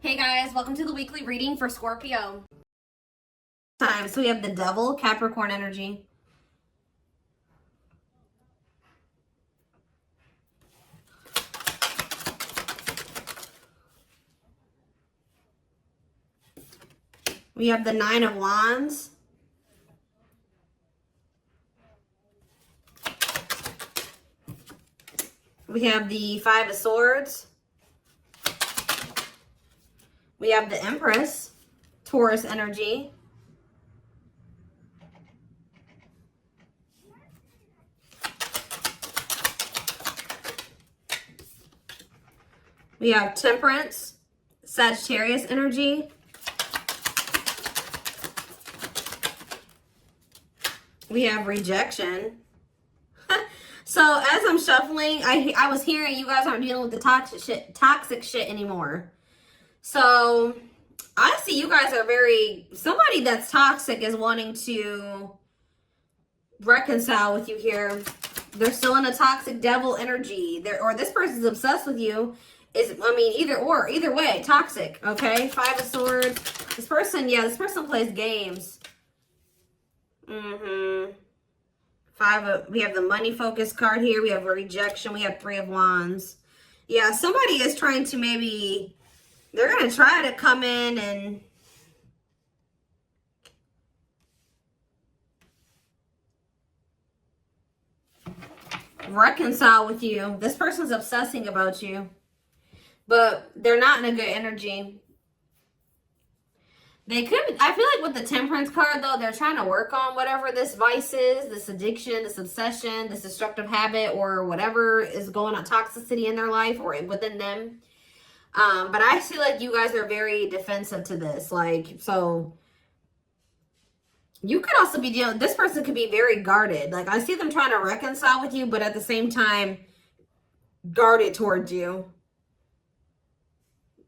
Hey guys, welcome to the weekly reading for Scorpio. So we have the Devil, Capricorn energy. We have the Nine of Wands. We have the Five of Swords. We have the Empress, Taurus energy. We have Temperance, Sagittarius energy. We have Rejection. So as I'm shuffling, I was hearing you guys aren't dealing with the toxic shit anymore. So I see you guys are somebody that's toxic is wanting to reconcile with you here. They're still in a toxic devil energy. Or this person's obsessed with you. Either way, toxic, okay? Five of Swords. This person plays games. We have the money focus card here. We have Rejection. We have Three of Wands. Yeah, somebody is trying to they're going to try to come in and reconcile with you. This person's obsessing about you, but they're not in a good energy. I feel like with the Temperance card, though, they're trying to work on whatever this vice is, this addiction, this obsession, this destructive habit, or whatever is going on, toxicity in their life or within them. But I feel like you guys are very defensive to this. So you could also be this person could be very guarded. Like, I see them trying to reconcile with you, but at the same time, guarded towards you.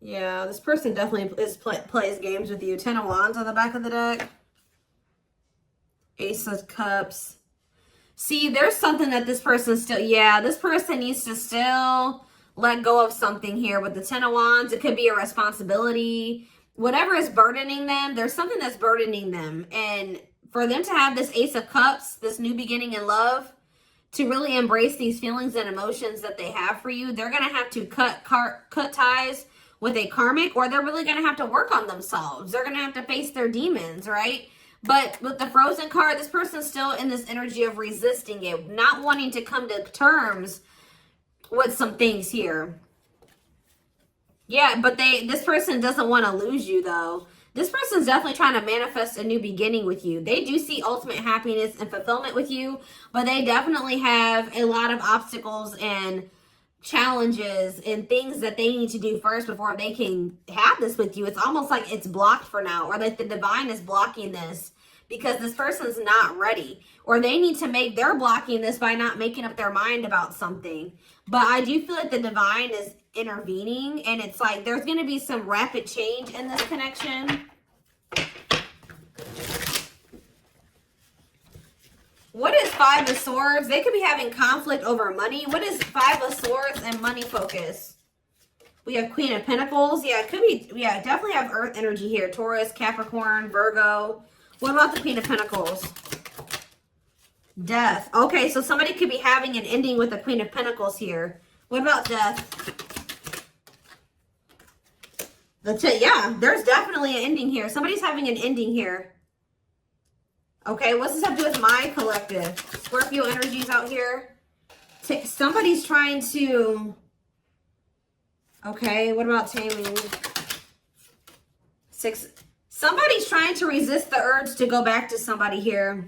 Yeah, this person definitely plays games with you. Ten of Wands on the back of the deck. Ace of Cups. See, there's something that this person this person needs to still let go of something here. With the Ten of Wands, it could be a responsibility. Whatever is burdening them, there's something that's burdening them. And for them to have this Ace of Cups, this new beginning in love, to really embrace these feelings and emotions that they have for you, they're going to have to cut ties with a karmic, or they're really going to have to work on themselves. They're going to have to face their demons, right? But with the Frozen card, this person's still in this energy of resisting it, not wanting to come to terms with some things here. Yeah, but this person doesn't want to lose you, though. This person's definitely trying to manifest a new beginning with you. They do see ultimate happiness and fulfillment with you, but they definitely have a lot of obstacles and challenges and things that they need to do first before they can have this with you. It's almost like it's blocked for now, or like the divine is blocking this because this person's not ready, or they're blocking this by not making up their mind about something. But I do feel like the divine is intervening, and it's like there's going to be some rapid change in this connection. What is Five of Swords? They could be having conflict over money. What is Five of Swords and money focus? We have Queen of Pentacles. Yeah, it could be. Yeah, definitely have Earth energy here. Taurus, Capricorn, Virgo. What about the Queen of Pentacles? Death. Okay, so somebody could be having an ending with the Queen of Pentacles here. What about death? Yeah, there's definitely an ending here. Somebody's having an ending here. Okay, what's this have to do with my collective? Scorpio energies out here. Somebody's trying to... Okay, what about taming? Somebody's trying to resist the urge to go back to somebody here.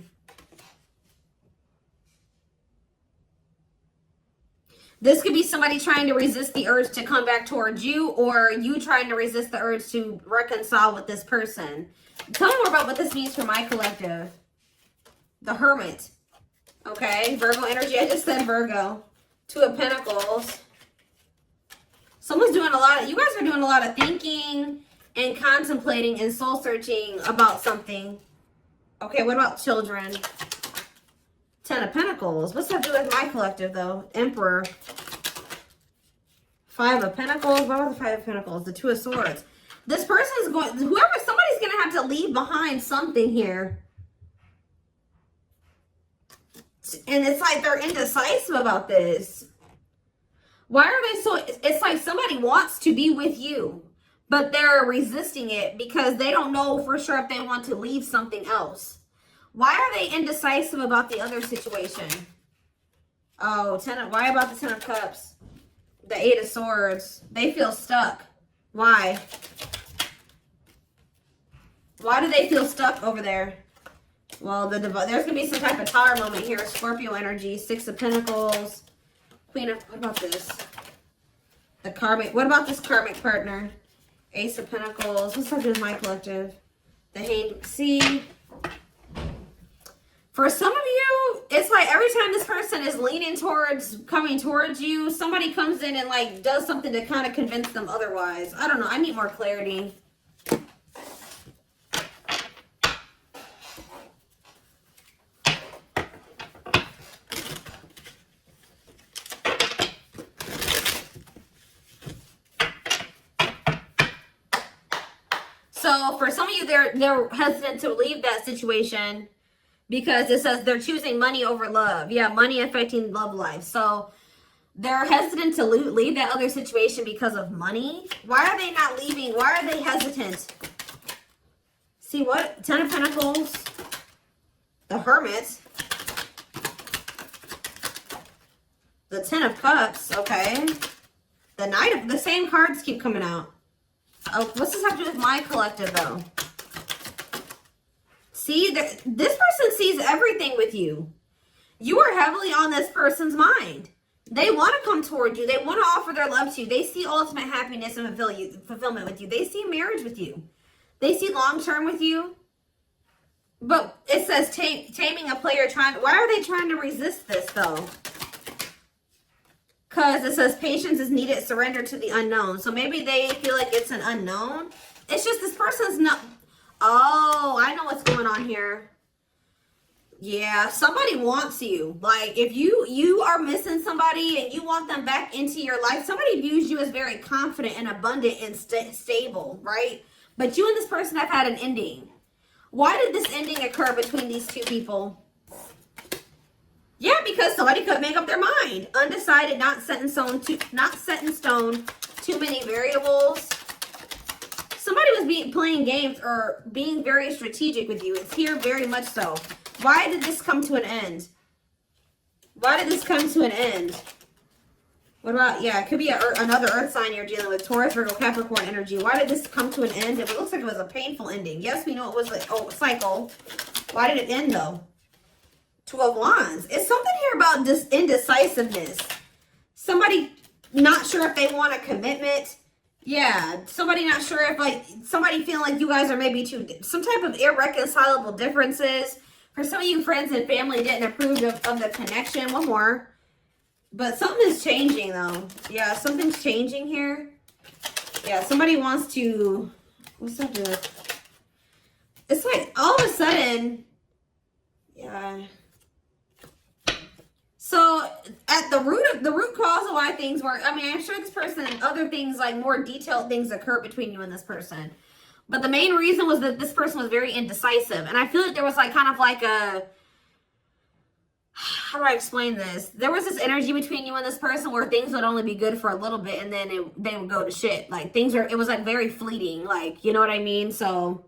This could be somebody trying to resist the urge to come back towards you, or you trying to resist the urge to reconcile with this person. Tell me more about what this means for my collective. The Hermit. Okay, Virgo energy. I just said Virgo. Two of Pentacles. Someone's doing you guys are doing a lot of thinking and contemplating and soul searching about something. Okay, what about children? Ten of Pentacles. What's that do with my collective, though? Emperor. Five of Pentacles. What was the Five of Pentacles? The Two of Swords. This person's going, somebody's going to have to leave behind something here. And it's like they're indecisive about this. Why are they so, it's like somebody wants to be with you, but they're resisting it because they don't know for sure if they want to leave something else. Why are they indecisive about the other situation? Oh, why about the 10 of Cups? The 8 of Swords. They feel stuck. Why? Why do they feel stuck over there? Well, there's going to be some type of tower moment here. Scorpio energy. 6 of Pentacles. Queen of, what about this? The karmic, what about this karmic partner? Ace of Pentacles. What's up with my collective? The Hanged. See? For some of you, it's like every time this person is leaning towards, coming towards you, somebody comes in and like does something to kind of convince them otherwise. I don't know. I need more clarity. So for some of you, they're hesitant to leave that situation because it says they're choosing money over love. Yeah, money affecting love life. So they're hesitant to leave that other situation because of money. Why are they not leaving? Why are they hesitant? See what? 10 of Pentacles. The Hermit. The 10 of Cups. Okay. The Knight of... The same cards keep coming out. Oh, what's this have to do with my collective, though? See, this person sees everything with you. You are heavily on this person's mind. They want to come toward you. They want to offer their love to you. They see ultimate happiness and fulfillment with you. They see marriage with you. They see long-term with you. But it says taming a player trying... Why are they trying to resist this, though? Because it says patience is needed, surrender to the unknown. So maybe they feel like it's an unknown. It's just this person's not... Oh, I know what's going on here. Yeah, somebody wants you. Like, if you are missing somebody and you want them back into your life, somebody views you as very confident and abundant and stable, right? But you and this person have had an ending. Why did this ending occur between these two people? Yeah, because somebody could make up their mind. Undecided, not set in stone, too many variables. Somebody was playing games or being very strategic with you. It's here very much so. Why did this come to an end? Why did this come to an end? What about, yeah, it could be another earth sign you're dealing with. Taurus, Virgo, Capricorn energy. Why did this come to an end? It looks like it was a painful ending. Yes, we know it was a cycle. Why did it end, though? 2 of Wands. It's something here about just indecisiveness. Somebody not sure if they want a commitment. Yeah, somebody not sure if, like, somebody feeling like you guys are maybe some type of irreconcilable differences. For some of you, friends and family didn't approve of the connection. One more. But something is changing, though. Yeah, something's changing here. Yeah, somebody wants to... What's that do? It's like, all of a sudden... Yeah... So at the root cause of why things work, I mean, I'm sure this person and other things, like more detailed things occur between you and this person. But the main reason was that this person was very indecisive. And I feel like there was like kind of like a, how do I explain this? There was this energy between you and this person where things would only be good for a little bit and then they would go to shit. Like it was like very fleeting, like, you know what I mean? So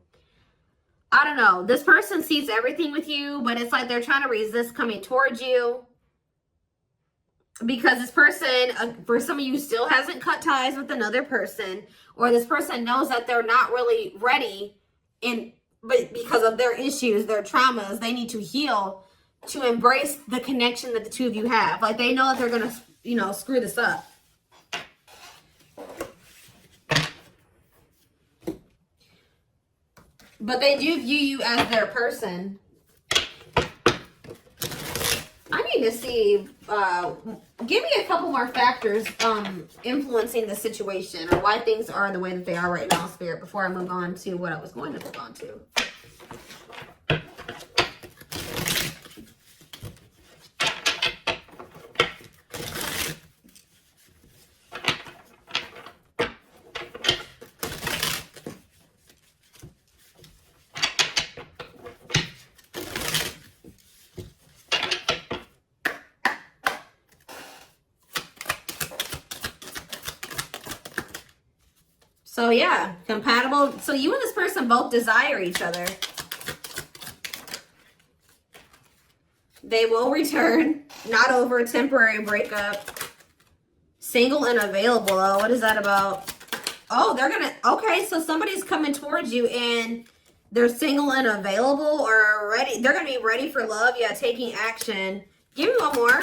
I don't know. This person sees everything with you, but it's like they're trying to resist coming towards you. Because this person, for some of you, still hasn't cut ties with another person, or this person knows that they're not really ready, but because of their issues, their traumas, they need to heal to embrace the connection that the two of you have. Like they know that they're gonna, you know, screw this up. But they do view you as their person. I need to see, give me a couple more factors influencing the situation or why things are the way that they are right now, Spirit, before I move on to what I was going to move on to. So yeah, compatible. So you and this person both desire each other. They will return. Not over a temporary breakup. Single and available though. What is that about? Oh, they're gonna, okay, so somebody's coming towards you and they're single and available or ready. They're gonna be ready for love. Yeah, taking action. Give me one more.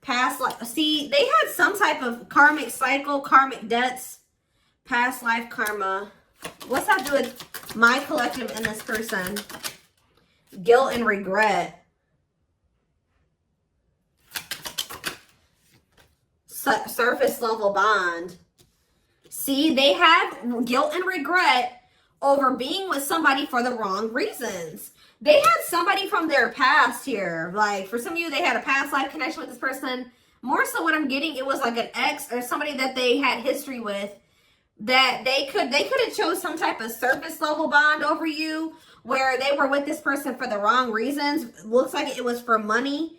Past life. See, they had some type of karmic cycle, karmic debts, past life karma. What's that do with my collective and this person? Guilt and regret. Surface level bond. See, they have guilt and regret over being with somebody for the wrong reasons. They had somebody from their past here. Like, for some of you, they had a past life connection with this person. More so what I'm getting, it was like an ex or somebody that they had history with that they could have chose some type of surface level bond over you where they were with this person for the wrong reasons. Looks like it was for money.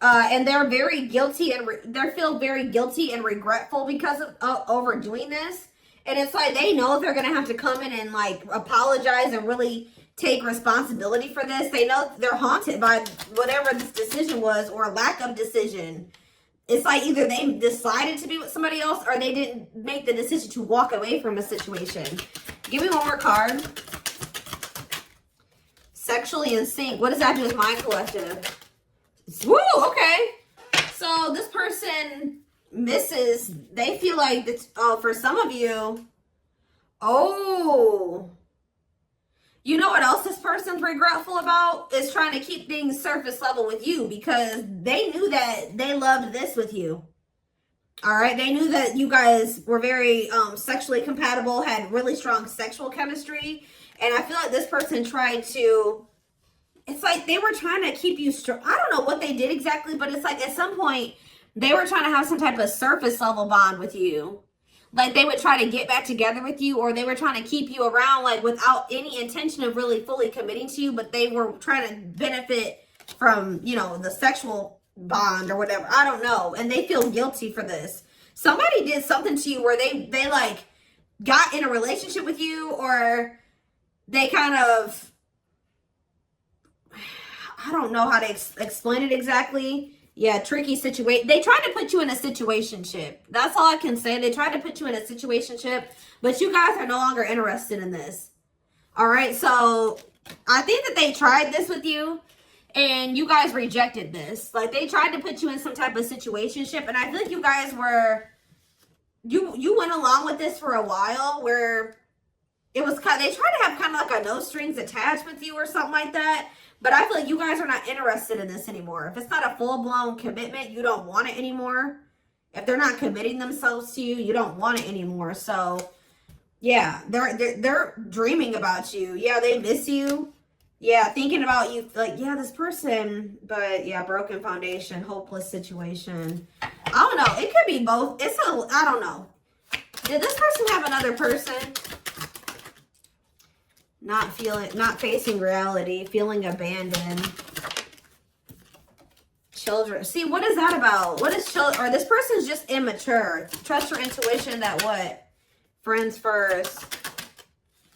And they're very guilty and they feel very guilty and regretful because of overdoing this. And it's like they know they're going to have to come in and like apologize and really take responsibility for this. They know they're haunted by whatever this decision was or lack of decision. It's like either they decided to be with somebody else or they didn't make the decision to walk away from a situation. Give me one more card. Sexually in sync. What does that do with my collective? Woo, okay. So this person misses, they feel like, it's, oh, for some of you, oh, you know what else this person's regretful about? Is trying to keep things surface level with you because they knew that they loved this with you. All right. They knew that you guys were very sexually compatible, had really strong sexual chemistry. And I feel like this person tried to, it's like they were trying to keep you strong. I don't know what they did exactly, but it's like at some point they were trying to have some type of surface level bond with you. Like they would try to get back together with you, or they were trying to keep you around like without any intention of really fully committing to you, but they were trying to benefit from, you know, the sexual bond or whatever. I don't know. And they feel guilty for this. Somebody did something to you where they like got in a relationship with you, or they kind of, I don't know how to explain it exactly. Yeah, tricky situation. They tried to put you in a situationship. That's all I can say. They tried to put you in a situationship, but you guys are no longer interested in this. All right, so I think that they tried this with you, and you guys rejected this. Like, they tried to put you in some type of situationship, and I feel like you guys were, you went along with this for a while, where it was kind of, they tried to have kind of like a no strings attached with you or something like that. But I feel like you guys are not interested in this anymore. If it's not a full-blown commitment, you don't want it anymore. If they're not committing themselves to you, you don't want it anymore. So, yeah, they're dreaming about you. Yeah, they miss you. Yeah, thinking about you. Like, yeah, this person. But, yeah, broken foundation, hopeless situation. I don't know. It could be both. I don't know. Did this person have another person? Not facing reality, feeling abandoned. Children. See, what is that about? What is children? Or this person's just immature. Trust your intuition that what? Friends first.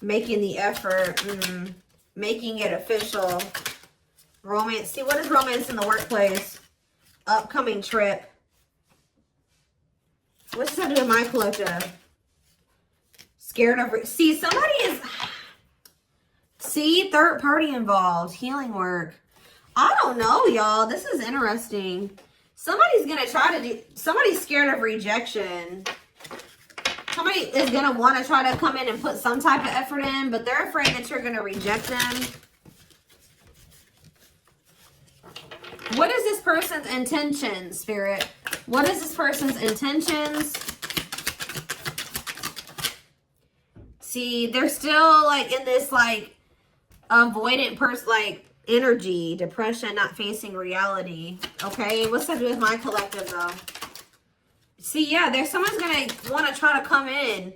Making the effort. Making it official. Romance. See, what is romance in the workplace? Upcoming trip. What's that do with my collective? Scared of... See, somebody is... See, third party involved. Healing work. I don't know, y'all. This is interesting. Somebody's going to try to do... Somebody's scared of rejection. Somebody is going to want to try to come in and put some type of effort in, but they're afraid that you're going to reject them. What is this person's intention, Spirit? What is this person's intentions? See, they're still like in this like avoidant person, like energy, depression, not facing reality. Okay, what's that do with my collective though? See, yeah, there's someone's gonna want to try to come in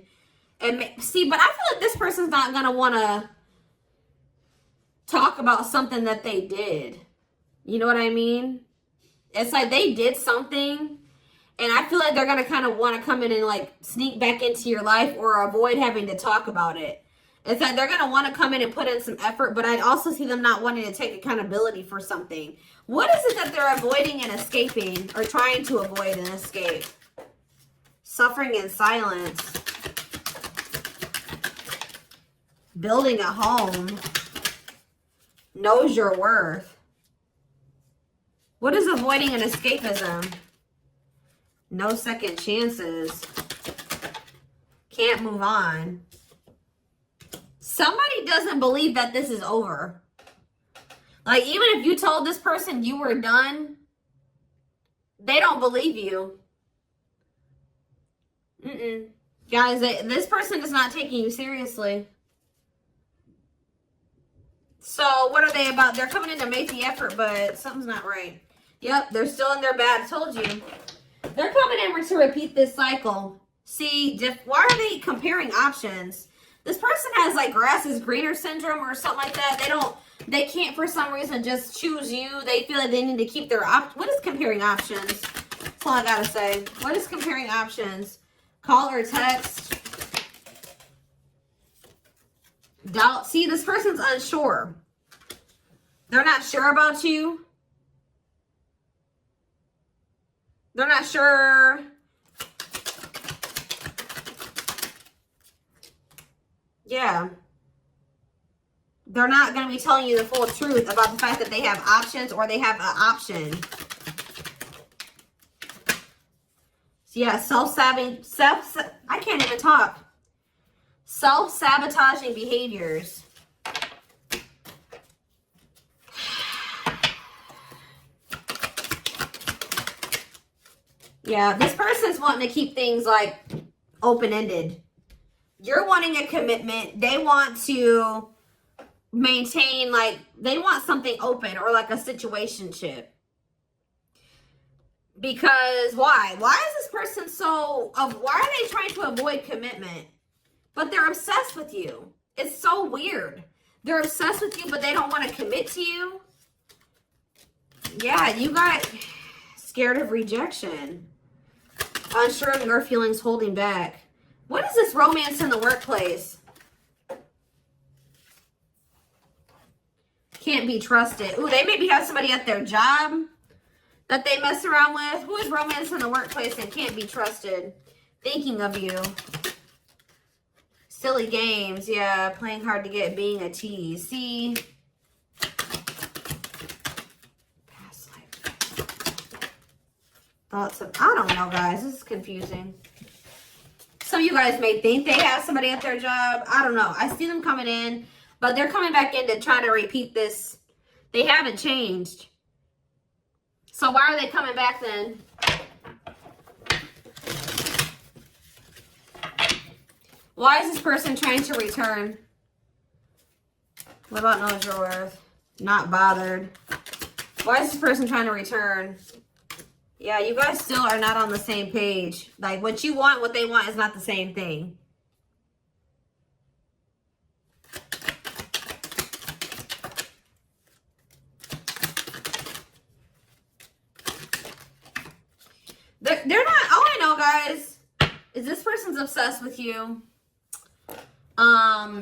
and see, but I feel like this person's not gonna want to talk about something that they did. You know what I mean? It's like they did something And I feel like they're going to kind of want to come in and like sneak back into your life or avoid having to talk about it. It's like they're going to want to come in and put in some effort, but I'd also see them not wanting to take accountability for something. What is it that they're avoiding and escaping, or trying to avoid and escape? Suffering in silence. Building a home. Knows your worth. What is avoiding and escapism? No second chances. Can't move on. Somebody doesn't believe that this is over. Like, even if you told this person you were done, they don't believe you. Guys, this person is not taking you seriously. So, what are they about? They're coming in to make the effort, but something's not right. Yep, they're still in their bad. I told you. They're coming in to repeat this cycle. See, why are they comparing options? This person has like grass is greener syndrome or something like that. They can't for some reason just choose you. They feel like they need to keep their what is comparing options? That's all I gotta say. What is comparing options? Call or text. Doubt. See, this person's unsure. They're not sure about you. They're not sure. Yeah. They're not going to be telling you the full truth about the fact that they have options or they have an option. So yeah, I can't even talk. Self-sabotaging behaviors. Yeah, this person's wanting to keep things like open-ended. You're wanting a commitment. They want to maintain, like, they want something open or like a situationship. Because why? Why is this person why are they trying to avoid commitment? But they're obsessed with you. It's so weird. They're obsessed with you, but they don't want to commit to you. Yeah, you got scared of rejection. Unsure of your feelings, holding back. What is this romance in the workplace? Can't be trusted. Ooh, they maybe have somebody at their job that they mess around with. Who is romance in the workplace and can't be trusted? Thinking of you. Silly games. Yeah, playing hard to get, being a tease. See? Past life. Thoughts of, I don't know, guys. This is confusing. Some of you guys may think they have somebody at their job. I don't know. I see them coming in, but they're coming back in to try to repeat this. They haven't changed. So why are they coming back then? Why is this person trying to return? What about knows your worth? Not bothered. Why is this person trying to return? Yeah, you guys still are not on the same page. Like, what you want, what they want is not the same thing. They're not, all I know, guys, is this person's obsessed with you.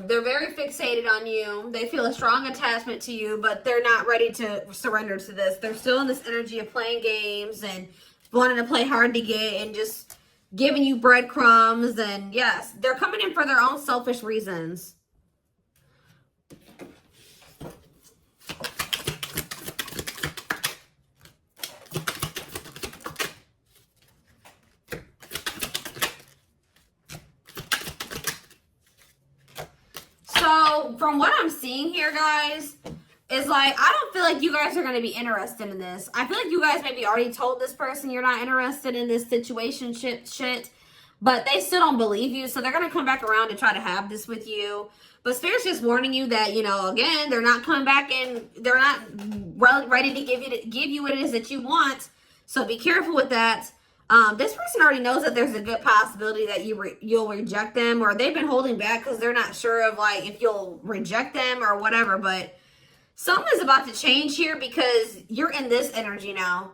They're very fixated on you. They feel a strong attachment to you, but they're not ready to surrender to this. They're still in this energy of playing games and wanting to play hard to get and just giving you breadcrumbs. And yes, they're coming in for their own selfish reasons. So from what I'm seeing here, guys, is like, I don't feel like you guys are going to be interested in this. I feel like you guys maybe already told this person you're not interested in this situationship shit, but they still don't believe you. So they're going to come back around to try to have this with you. But Spirit's just warning you that, you know, again, they're not coming back in. They're not ready to give you what it is that you want. So be careful with that. This person already knows that there's a good possibility that you'll reject them, or they've been holding back because they're not sure of like if you'll reject them or whatever. But something is about to change here because you're in this energy now.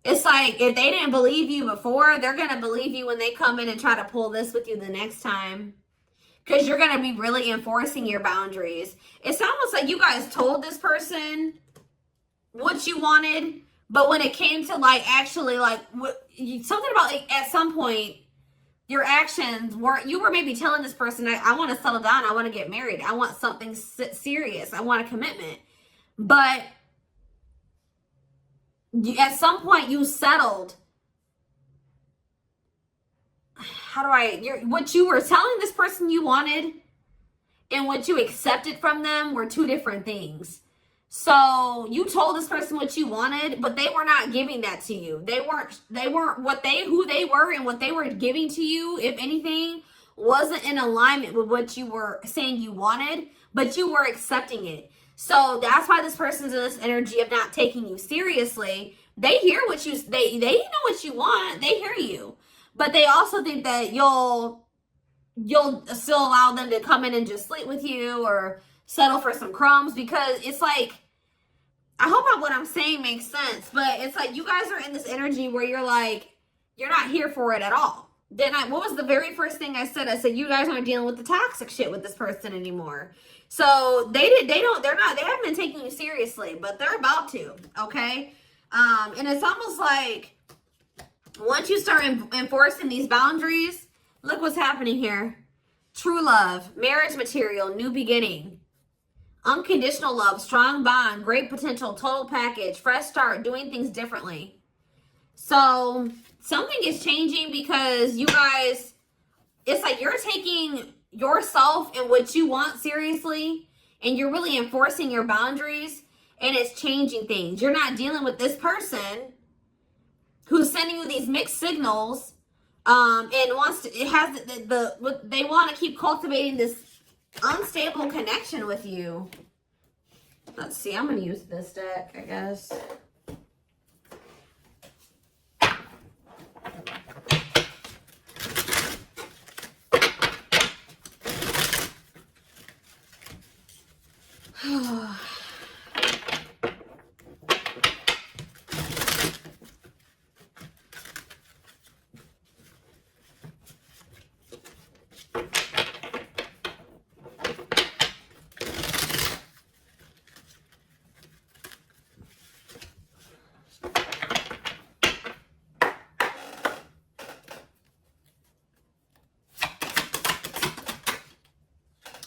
It's like if they didn't believe you before, they're going to believe you when they come in and try to pull this with you the next time. Because you're going to be really enforcing your boundaries. It's almost like you guys told this person what you wanted, but when it came to like actually like something about like at some point your actions weren't, you were maybe telling this person, I want to settle down, I want to get married, I want something serious, I want a commitment, but at some point you settled. What you were telling this person you wanted and what you accepted from them were two different things. So you told this person what you wanted, but they were not giving that to you. They weren't who they were, and what they were giving to you, if anything, wasn't in alignment with what you were saying you wanted, but you were accepting it. So that's why this person's in this energy of not taking you seriously. They hear what they know what you want. They hear you. But they also think that you'll still allow them to come in and just sleep with you or settle for some crumbs, because it's like, I hope what I'm saying makes sense, but it's like you guys are in this energy where you're like, you're not here for it at all. Then what was the very first thing I said? I said, you guys aren't dealing with the toxic shit with this person anymore. So they haven't been taking you seriously, but they're about to, okay? And it's almost like once you start enforcing these boundaries, look what's happening here. True love, marriage material, new beginning, unconditional love, strong bond, great potential, total package, fresh start, doing things differently. So something is changing because you guys, it's like you're taking yourself and what you want seriously, and you're really enforcing your boundaries, and it's changing things. You're not dealing with this person who's sending you these mixed signals, and wants to, they want to keep cultivating this unstable connection with you. Let's see, I'm going to use this deck, I guess.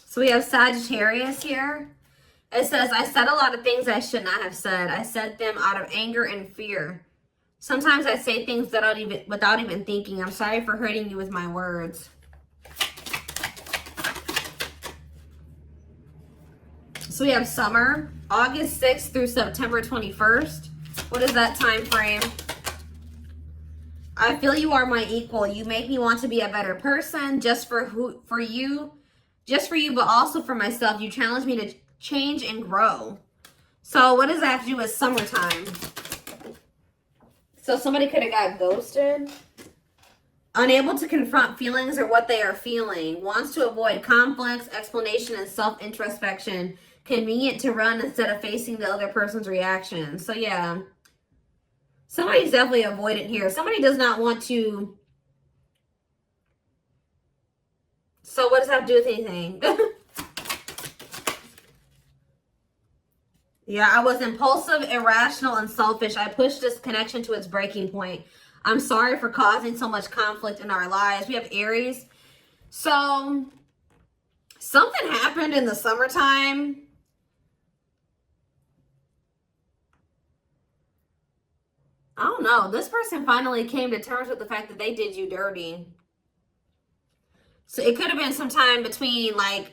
So we have Sagittarius here. It says, I said a lot of things I should not have said. I said them out of anger and fear. Sometimes I say things without even thinking. I'm sorry for hurting you with my words. So we have summer, August 6th through September 21st. What is that time frame? I feel you are my equal. You make me want to be a better person just for you, but also for myself. You challenge me to change and grow. So what does that have to do with summertime? So somebody could have got ghosted. Unable to confront feelings or what they are feeling. Wants to avoid conflicts, explanation, and self-introspection. Convenient to run instead of facing the other person's reaction. So yeah. Somebody's definitely avoidant here. Somebody does not want to. So what does that have to do with anything? Yeah, I was impulsive, irrational, and selfish. I pushed this connection to its breaking point. I'm sorry for causing so much conflict in our lives. We have Aries. So something happened in the summertime. I don't know. This person finally came to terms with the fact that they did you dirty. So it could have been sometime between like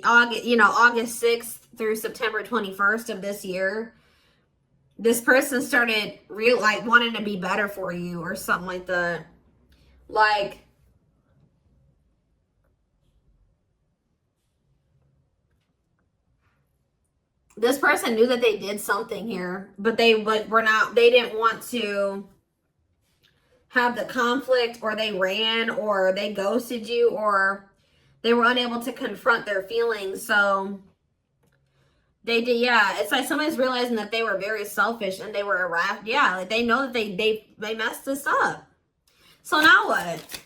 August 6th through September 21st of this year. This person started wanting to be better for you or something like that. Like, this person knew that they did something here, but they didn't want to have the conflict, or they ran, or they ghosted you, or they were unable to confront their feelings. So They did, yeah. It's like somebody's realizing that they were very selfish and they were irrational. Yeah, like they know that they messed this up. So now what?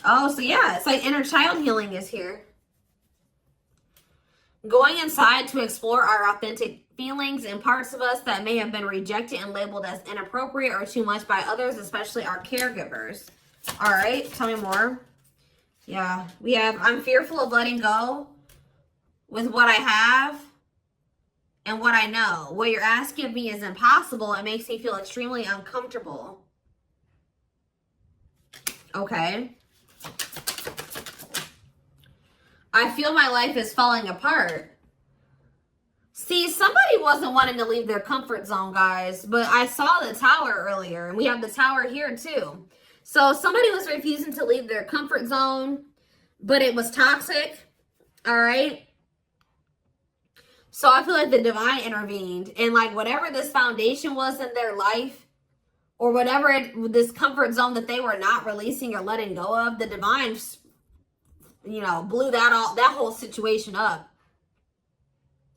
Oh, so yeah, it's like inner child healing is here. Going inside to explore our authentic feelings and parts of us that may have been rejected and labeled as inappropriate or too much by others, especially our caregivers. All right, tell me more. Yeah, we have, I'm fearful of letting go with what I have and what I know. What you're asking of me is impossible. It makes me feel extremely uncomfortable. Okay. I feel my life is falling apart. See, somebody wasn't wanting to leave their comfort zone, guys, but I saw the tower earlier, and we have the tower here too. So somebody was refusing to leave their comfort zone, but it was toxic, all right? So I feel like the divine intervened, and like whatever this foundation was in their life, or whatever this comfort zone that they were not releasing or letting go of, the divine, you know, blew that whole situation up.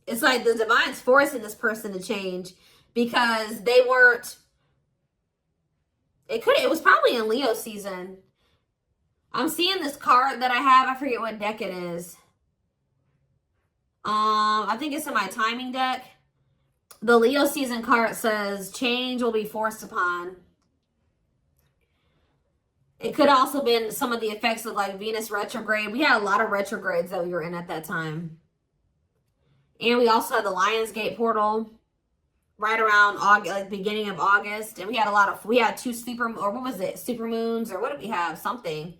It's like the divine's forcing this person to change because they weren't. It was probably in Leo season. I'm seeing this card that I have. I forget what deck it is. I think it's in my timing deck. The Leo season card says change will be forced upon. It could also been some of the effects of like Venus retrograde. We had a lot of retrogrades that we were in at that time. And we also had the Lionsgate portal right around August, like beginning of August. And we had two super moons, or what did we have? Something.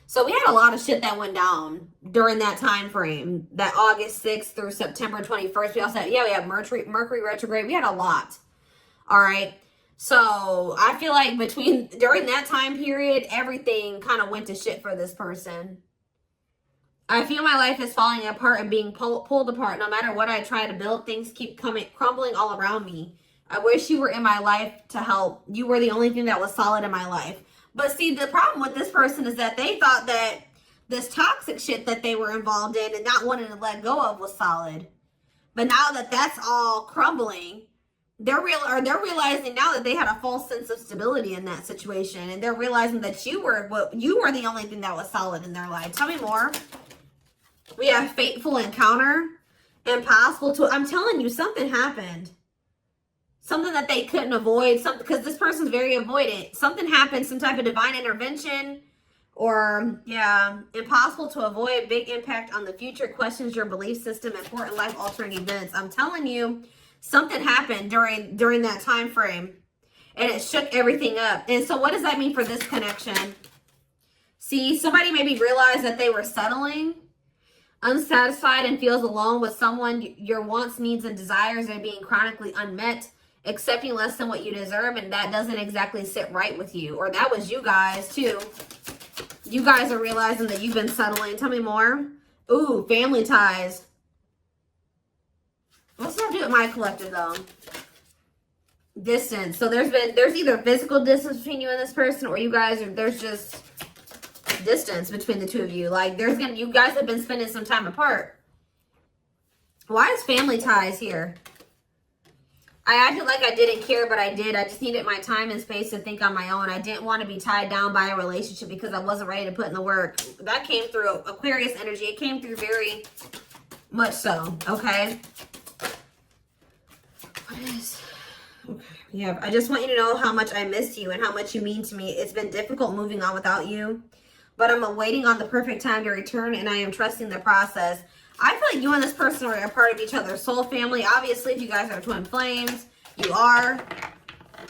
So we had a lot of shit that went down during that time frame, that August 6th through September 21st. We also had, we had Mercury retrograde. We had a lot. All right. So I feel like during that time period, everything kind of went to shit for this person. I feel my life is falling apart and being pulled apart. No matter what I try to build, things keep crumbling all around me. I wish you were in my life to help. You were the only thing that was solid in my life. But see, the problem with this person is that they thought that this toxic shit that they were involved in and not wanting to let go of was solid. But now that that's all crumbling, they're realizing now that they had a false sense of stability in that situation, and they're realizing that you were the only thing that was solid in their life. Tell me more. We have fateful encounter, impossible to. I'm telling you, something happened. Something that they couldn't avoid. Because this person's very avoidant. Something happened. Some type of divine intervention, or impossible to avoid. Big impact on the future. Questions your belief system. Important life altering events. I'm telling you. Something happened during that time frame, and it shook everything up. And so what does that mean for this connection? See, somebody maybe realized that they were settling, unsatisfied, and feels alone with someone. Your wants, needs, and desires are being chronically unmet, accepting less than what you deserve, and that doesn't exactly sit right with you. Or that was you guys, too. You guys are realizing that you've been settling. Tell me more. Ooh, family ties. What's that do with my collective, though? Distance. So there's either physical distance between you and this person, or there's just distance between the two of you. Like you guys have been spending some time apart. Why is family ties here? I acted like I didn't care, but I did. I just needed my time and space to think on my own. I didn't want to be tied down by a relationship because I wasn't ready to put in the work. That came through Aquarius energy. It came through very much so. Okay. Yeah, I just want you to know how much I missed you and how much you mean to me. It's been difficult moving on without you, but I'm waiting on the perfect time to return, and I am trusting the process. I feel like you and this person are a part of each other's soul family. Obviously, if you guys are twin flames, you are.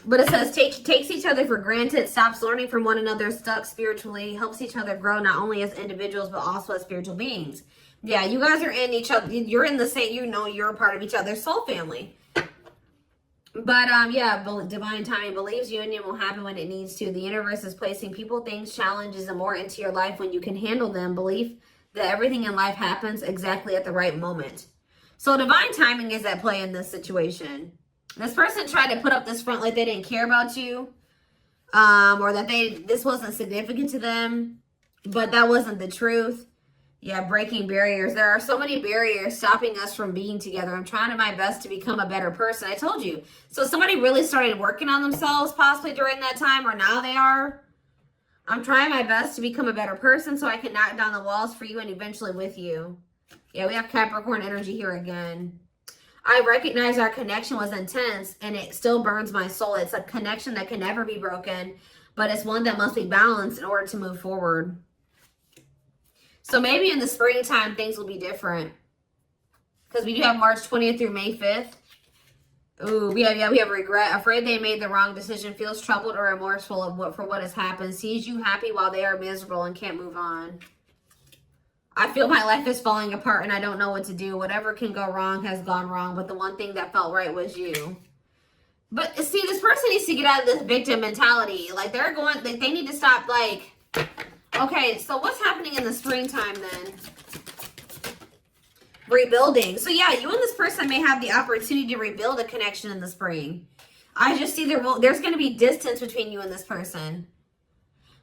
But it says takes each other for granted, stops learning from one another, stuck spiritually, helps each other grow not only as individuals but also as spiritual beings. Yeah, you guys are in each other. You're in the same. You're a part of each other's soul family. But, divine timing believes union will happen when it needs to. The universe is placing people, things, challenges, and more into your life when you can handle them. Belief that everything in life happens exactly at the right moment. So divine timing is at play in this situation. This person tried to put up this front like they didn't care about you, or that this wasn't significant to them, but that wasn't the truth. Yeah, breaking barriers. There are so many barriers stopping us from being together. I'm trying my best to become a better person. I told you. So somebody really started working on themselves possibly during that time, or now they are. I'm trying my best to become a better person so I can knock down the walls for you and eventually with you. Yeah, we have Capricorn energy here again. I recognize our connection was intense and it still burns my soul. It's a connection that can never be broken, but it's one that must be balanced in order to move forward. So maybe in the springtime, things will be different. Because we do have March 20th through May 5th. Ooh, we have regret. Afraid they made the wrong decision. Feels troubled or remorseful for what has happened. Sees you happy while they are miserable and can't move on. I feel my life is falling apart and I don't know what to do. Whatever can go wrong has gone wrong. But the one thing that felt right was you. But see, this person needs to get out of this victim mentality. Like they need to stop like... Okay, so what's happening in the springtime then? Rebuilding. So yeah, you and this person may have the opportunity to rebuild a connection in the spring. I just see there's going to be distance between you and this person.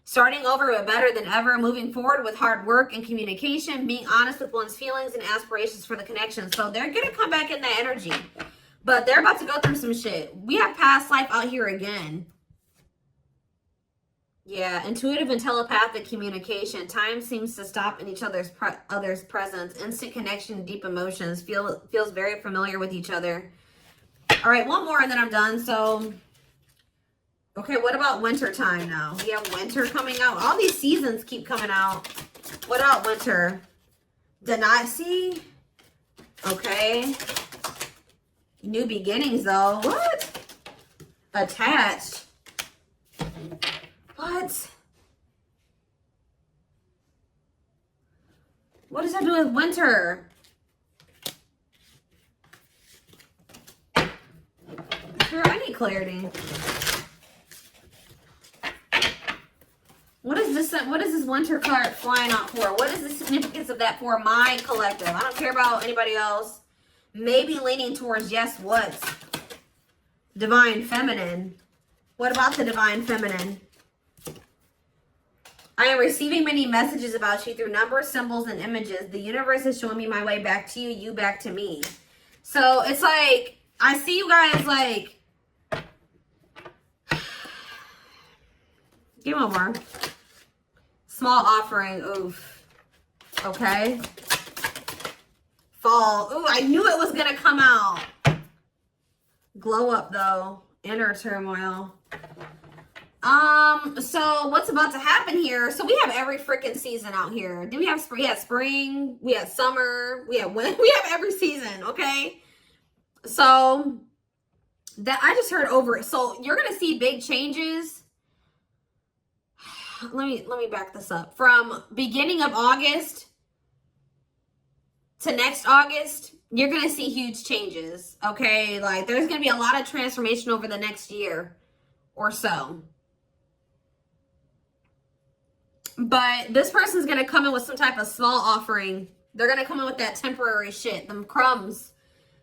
Starting over but better than ever, moving forward with hard work and communication, being honest with one's feelings and aspirations for the connection. So they're going to come back in that energy. But they're about to go through some shit. We have past life out here again. Yeah, intuitive and telepathic communication. Time seems to stop in each other's presence. Instant connection, deep emotions. Feels very familiar with each other. All right, one more and then I'm done. So, okay, what about winter time now? We have winter coming out. All these seasons keep coming out. What about winter? See? Okay. New beginnings though. What? Attached. What? What does that do with winter? Sure, I need clarity. What is this winter card flying out for? What is the significance of that for my collective? I don't care about anybody else. Maybe leaning towards yes, what? Divine feminine. What about the divine feminine? I am receiving many messages about you through numbers, symbols, and images. The universe is showing me my way back to you, you back to me. So it's like, I see you guys like, give me one more. Small offering, oof. Okay. Fall, ooh, I knew it was gonna come out. Glow up though, inner turmoil. So what's about to happen here? So we have every freaking season out here. Do we have spring? We have spring, we have summer, we have winter, we have every season, okay? So that I just heard over. So you're gonna see big changes. Let me back this up. From beginning of August to next August, you're gonna see huge changes, okay? Like there's gonna be a lot of transformation over the next year or so. But this person's going to come in with some type of small offering. They're going to come in with that temporary shit, them crumbs,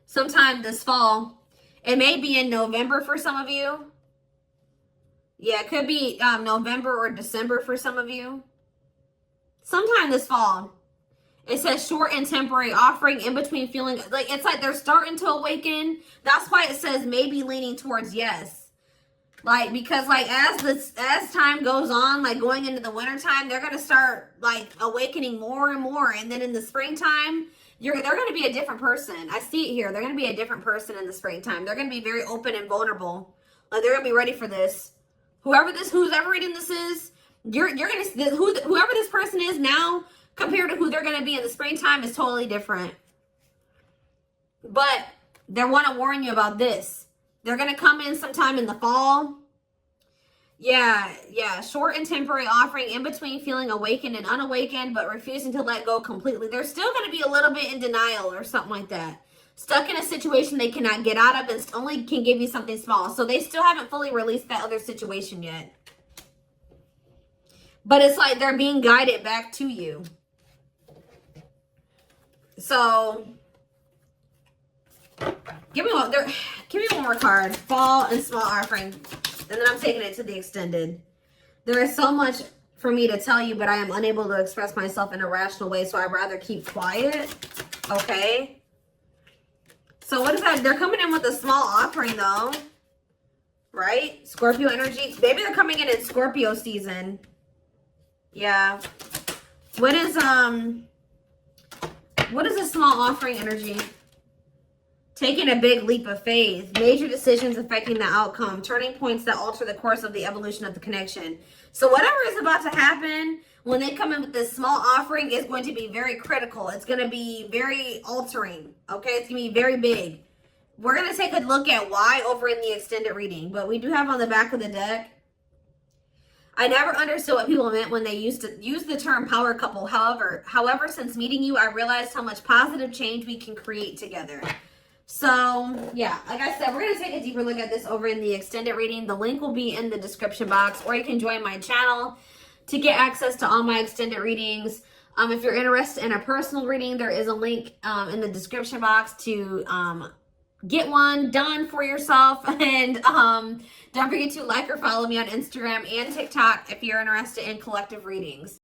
sometime this fall. It may be in November for some of you. Yeah, it could be November or December for some of you. Sometime this fall. It says short and temporary offering in between feeling. Like it's like they're starting to awaken. That's why it says maybe leaning towards yes. Like, because like as time goes on, like going into the winter time, they're gonna start like awakening more and more, and then in the springtime, they're gonna be a different person. I see it here. They're gonna be a different person in the springtime. They're gonna be very open and vulnerable. Like they're gonna be ready for this. Who's ever reading this is, you're gonna whoever this person is now compared to who they're gonna be in the springtime is totally different. But they want to warn you about this. They're going to come in sometime in the fall. Yeah. Short and temporary offering in between feeling awakened and unawakened, but refusing to let go completely. They're still going to be a little bit in denial or something like that. Stuck in a situation they cannot get out of and only can give you something small. So they still haven't fully released that other situation yet. But it's like they're being guided back to you. So give me one more card. Fall and small offering. And then I'm taking it to the extended. There is so much for me to tell you, but I am unable to express myself in a rational way, so I'd rather keep quiet. Okay. So what is that? They're coming in with a small offering though. Right? Scorpio energy. Maybe they're coming in Scorpio season. Yeah. What is a small offering energy? Taking a big leap of faith. Major decisions affecting the outcome. Turning points that alter the course of the evolution of the connection. So whatever is about to happen when they come in with this small offering is going to be very critical. It's going to be very altering. Okay? It's going to be very big. We're going to take a look at why over in the extended reading. But we do have on the back of the deck, I never understood what people meant when they used to use the term power couple. However, since meeting you, I realized how much positive change we can create together. So, yeah, like I said, we're going to take a deeper look at this over in the extended reading. The link will be in the description box, or you can join my channel to get access to all my extended readings. If you're interested in a personal reading, there is a link in the description box to get one done for yourself. And don't forget to like or follow me on Instagram and TikTok if you're interested in collective readings.